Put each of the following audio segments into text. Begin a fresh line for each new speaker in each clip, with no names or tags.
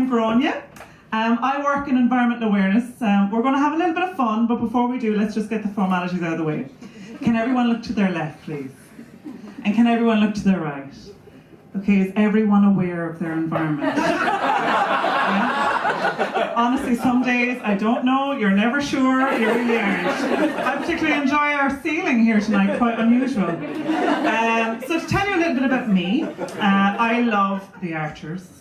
I'm Grania. I work in environmental awareness. We're going to have a little bit of fun, but before we do, let's just get the formalities out of the way. Can everyone look to their left, please? And can everyone look to their right? Okay, is everyone aware of their environment? Yeah? Honestly, some days, I don't know, you're never sure, you really aren't. I particularly enjoy our ceiling here tonight, quite unusual. So to tell you a little bit about me, I love the Archers.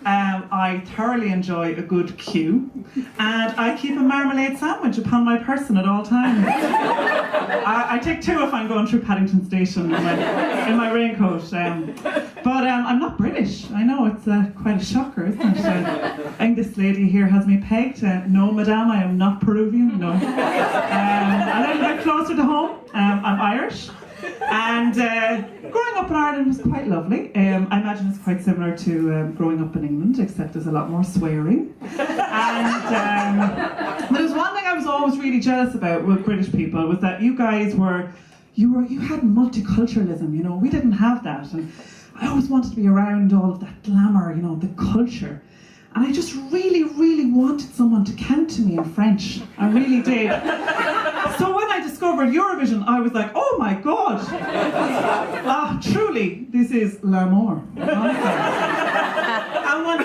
I thoroughly enjoy a good queue, and I keep a marmalade sandwich upon my person at all times. I take two if I'm going through Paddington Station in my raincoat. But I'm not British. I know, it's quite a shocker, isn't it? I think this lady here has me pegged. No, madame, I am not Peruvian, no. A little bit closer to home, I'm Irish. And growing up in Ireland was quite lovely. I imagine it's quite similar to growing up in England, except there's a lot more swearing. And there was one thing I was always really jealous about with British people, was that you guys you had multiculturalism, you know. We didn't have that, and I always wanted to be around all of that glamour, you know, the culture. And I just really, really wanted someone to count to me in French. I really did. So when I discovered Eurovision, I was like, oh my God. Truly, this is l'amour. And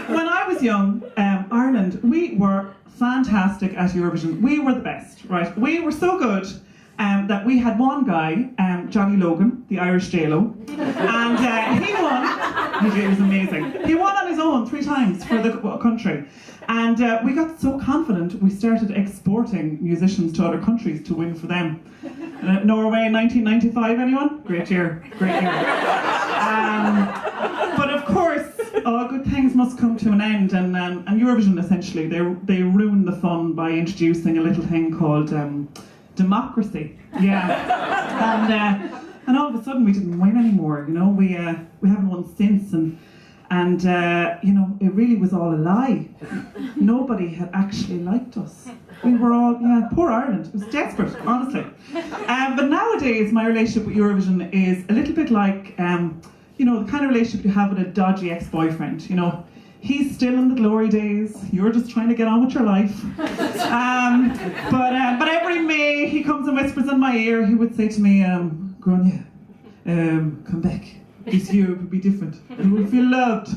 when I was young, Ireland, we were fantastic at Eurovision. We were the best, right? We were so good that we had one guy, Johnny Logan, the Irish J-Lo, and he won. He was amazing. He won on his own 3 times for the country. And we got so confident, we started exporting musicians to other countries to win for them. Norway in 1995, anyone? Great year, great year. But of course, all good things must come to an end, and Eurovision essentially, they ruined the fun by introducing a little thing called democracy. Yeah. And all of a sudden we didn't win anymore, you know. We haven't won since, and you know, it really was all a lie. Nobody had actually liked us. We were all, poor Ireland. It was desperate, honestly. But nowadays, my relationship with Eurovision is a little bit like, you know, the kind of relationship you have with a dodgy ex-boyfriend, you know. He's still in the glory days. You're just trying to get on with your life. But every May, he comes and whispers in my ear. He would say to me, Grania, come back. This year will be different. You will feel loved.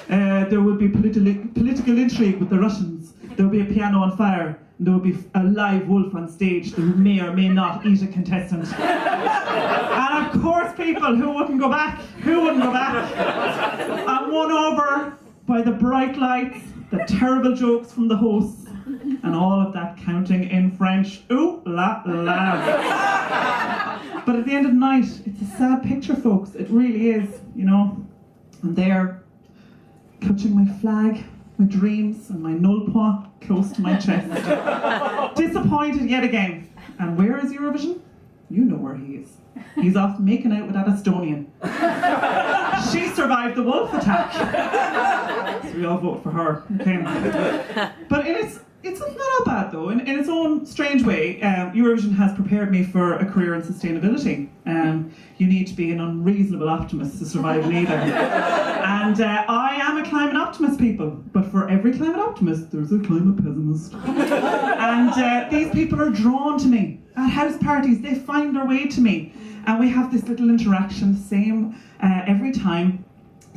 There will be political intrigue with the Russians. There will be a piano on fire. And there will be a live wolf on stage that may or may not eat a contestant. And of course, people, who wouldn't go back? Who wouldn't go back? I'm won over by the bright lights, the terrible jokes from the hosts, and all of that counting in French. Ooh la la. But at the end of the night, it's a sad picture, folks. It really is, you know. I'm there, clutching my flag, my dreams, and my null point close to my chest. Disappointed yet again. And where is Eurovision? You know where he is. He's off making out with that Estonian. She survived the wolf attack. So we all vote for her. Okay. But it's not all bad though. In its own strange way, Eurovision has prepared me for a career in sustainability. You need to be an unreasonable optimist to survive neither. And I am a climate optimist, people. But for every climate optimist, there's a climate pessimist. And these people are drawn to me. At house parties, they find their way to me. And we have this little interaction, same every time.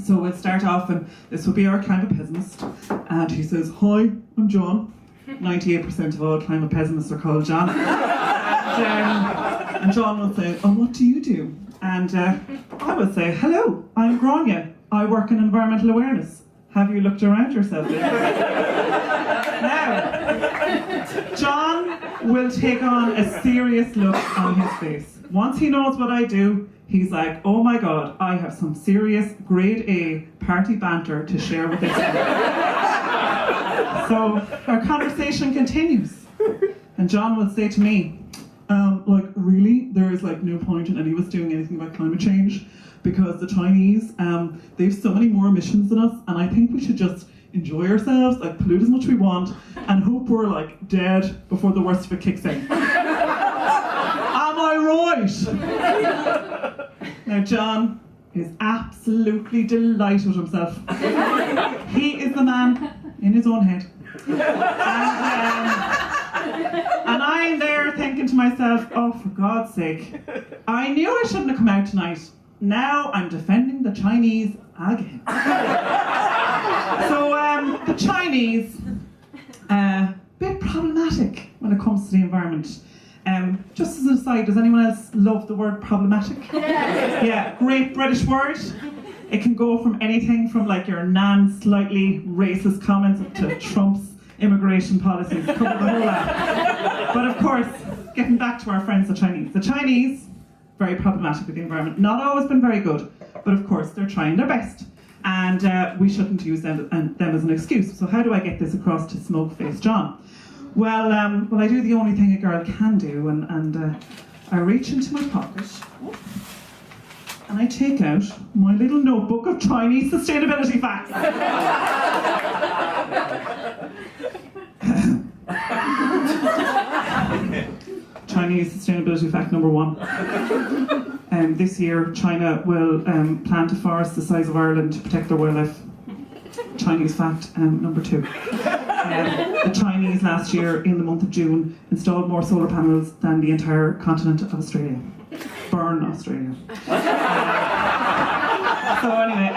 So we'll start off, and this will be our climate pessimist. And he says, hi, I'm John. 98% of all climate pessimists are called John. And John will say, oh, what do you do? And I will say, hello, I'm Grania. I work in environmental awareness. Have you looked around yourself lately? Now, John will take on a serious look on his face. Once he knows what I do, he's like, oh my God, I have some serious grade A party banter to share with this guy. So our conversation continues. And John will say to me, like, really? There is like no point in any of us doing anything about climate change because the Chinese, they have so many more emissions than us, and I think we should just enjoy ourselves, like pollute as much as we want, and hope we're like dead before the worst of it kicks in. Am I right? Now John is absolutely delighted with himself. He is the man. in his own head. And I'm there thinking to myself, oh, for God's sake, I knew I shouldn't have come out tonight. Now I'm defending the Chinese again. So the Chinese, bit problematic when it comes to the environment. Just as an aside, does anyone else love the word problematic? Yeah, great British word. It can go from anything from like your nan's slightly racist comments up to Trump's immigration policies, cover the whole lot. But of course, getting back to our friends the Chinese. The Chinese, very problematic with the environment. Not always been very good, but of course they're trying their best. And we shouldn't use them as an excuse. So how do I get this across to Smoke-Faced John? Well, I do the only thing a girl can do, and I reach into my pocket and I take out my little notebook of Chinese sustainability facts. Chinese sustainability fact number 1. This year, China will plant a forest the size of Ireland to protect their wildlife. Chinese fact number 2. The Chinese last year, in the month of June, installed more solar panels than the entire continent of Australia. Burn Australia. So anyway,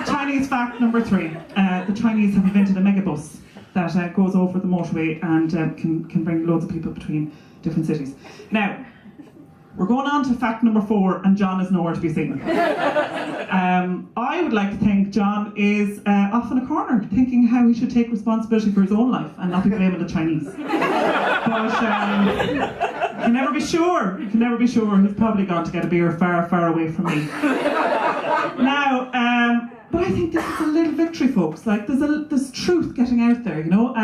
Chinese fact number 3. The Chinese have invented a megabus that goes over the motorway and can bring loads of people between different cities. Now, we're going on to fact number 4, and John is nowhere to be seen. I would like to think John is off in a corner, thinking how he should take responsibility for his own life and not be blaming the Chinese. But you can never be sure. You can never be sure. He's probably gone to get a beer far, far away from me. Now, but I think this is a little victory, folks. Like, there's truth getting out there, you know.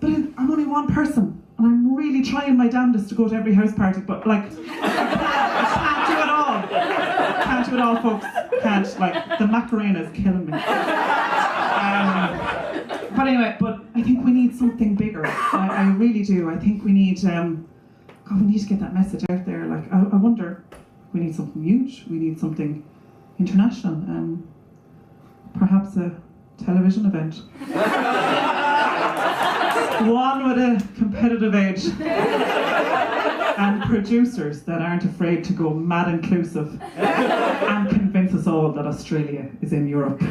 But I'm only one person. And I'm really trying my damnedest to go to every house party, but like, I can't do it all. Can't do it all, folks. Can't. Like, the Macarena is killing me. But anyway, but I think we need something bigger. I really do. I think we need, God, we need to get that message out there. Like, I wonder, we need something huge. We need something international. Perhaps a television event. One with a competitive edge and producers that aren't afraid to go mad inclusive and convince us all that Australia is in Europe.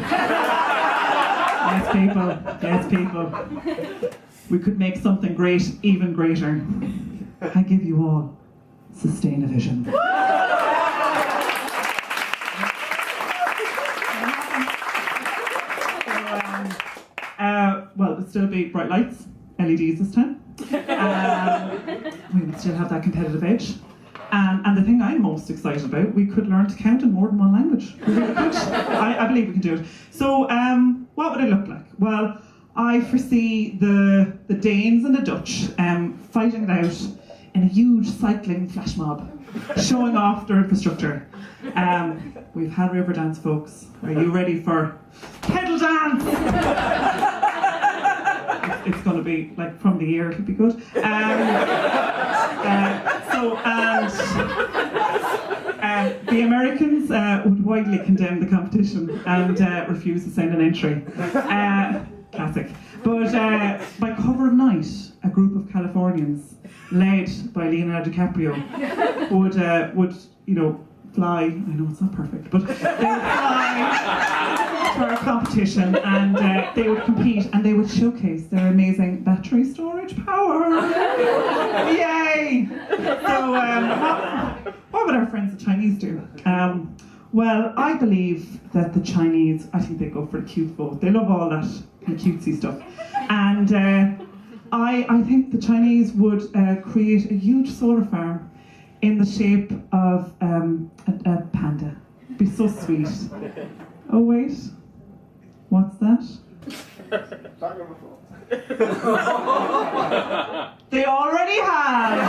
Yes, people. We could make something great even greater. I give you all Sustain-A-Vision. Well, it'll still be bright lights. LEDs this time. We would still have that competitive edge. And the thing I'm most excited about, we could learn to count in more than one language. We really could. I believe we can do it. So what would it look like? Well, I foresee the Danes and the Dutch fighting it out in a huge cycling flash mob, showing off their infrastructure. We've had river dance, folks. Are you ready for pedal dance? It's going to be like from the ear, it'll be good. The Americans would widely condemn the competition and refuse to send an entry. Classic. But by cover of night, a group of Californians, led by Leonardo DiCaprio, would fly. I know it's not perfect, but they would fly to our competition, and they would compete, and they would showcase their amazing battery storage power. Yay! So, what would our friends the Chinese do? Well, I believe that the Chinese, I think they go for the cute vote. They love all that cutesy stuff, and I think the Chinese would create a huge solar farm in the shape of a panda. It'd be so sweet. Oh wait, what's that? They already have!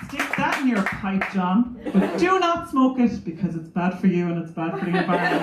Stick that in your pipe, John, but do not smoke it because it's bad for you and it's bad for the environment.